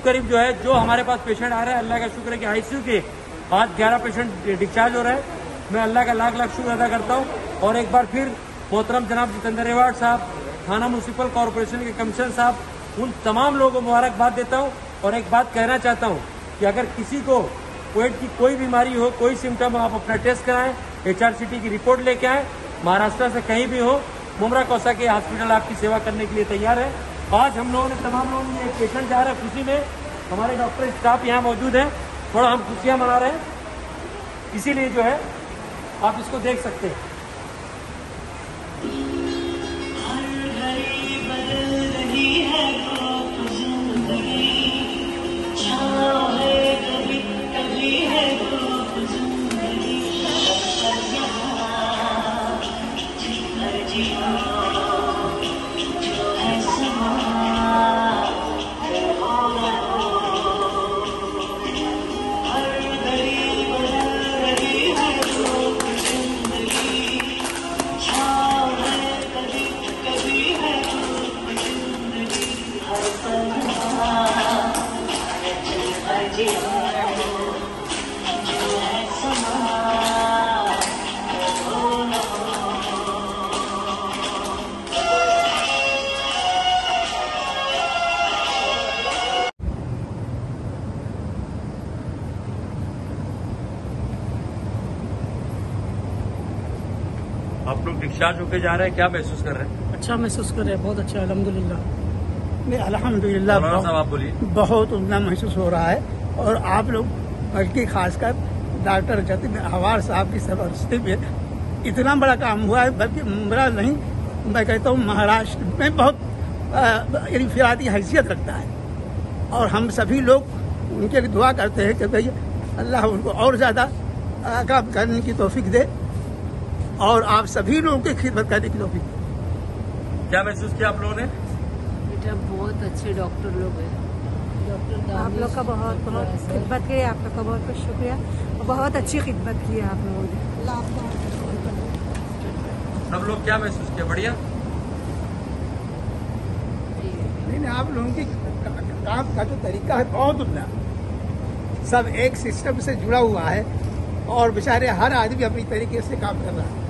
करीब जो है, जो हमारे पास पेशेंट आ रहे हैं, अल्लाह का शुक्र है कि आईसीयू के आज 11 पेशेंट डिस्चार्ज हो रहे हैं। मैं अल्लाह का लाख लाख शुक्र अदा करता हूँ। और एक बार फिर मोहतरम जनाब जितेंद्र रेवाड़ साहब, थाना म्यूनसिपल कॉरपोरेशन के कमिश्नर साहब, उन तमाम लोगों को मुबारकबाद देता हूँ। और एक बात कहना चाहता हूँ कि अगर किसी को कोविड की कोई बीमारी हो, कोई सिम्टम हो, आप अपना टेस्ट कराएं, HRCT की रिपोर्ट लेके आएँ। महाराष्ट्र से कहीं भी हो, मुमरा कौसा के हॉस्पिटल आपकी सेवा करने के लिए तैयार है। आज हम लोगों ने तमाम लोगों ने, एक पेशेंट जा रहा है खुशी में, हमारे डॉक्टर स्टाफ यहाँ मौजूद है, थोड़ा हम खुशियाँ मना रहे हैं, इसीलिए जो है आप इसको देख सकते हैं। आप लोग डिस्चार्ज होके जा रहे हैं, क्या महसूस कर रहे हैं? अच्छा महसूस कर रहे हैं, बहुत अच्छा, अल्हम्दुलिल्लाह। नहीं, अल्हम्दुलिल्लाह साहब आप बोलिए। बहुत उम्दा महसूस हो रहा है। और आप लोग बल्कि खासकर डॉक्टर जतिन हवार साहब की सरपरस्ती में इतना बड़ा काम हुआ है, बल्कि मुमरा नहीं, मैं कहता हूँ महाराष्ट्र में बहुत इनफरादी हैसियत रखता है। और हम सभी लोग उनके लिए दुआ करते हैं कि भाई अल्लाह उनको और ज़्यादा काम करने की तौफीक दे और आप सभी लोगों की खिदमत करने की तौफीक दे। क्या महसूस किया आप लोगों ने? बेटा बहुत अच्छे डॉक्टर लोग हैं। डॉक्टर आप लोग का बहुत बहुत खिदमत की, आप लोग का बहुत बहुत शुक्रिया। बहुत अच्छी खिदमत की है आप लोगों ने। सब लोग क्या महसूस किया? बढ़िया। नहीं, आप लोगों की काम का जो तरीका है बहुत उम्दा, सब एक सिस्टम से जुड़ा हुआ है और बेचारे हर आदमी अपनी तरीके से काम कर रहा है।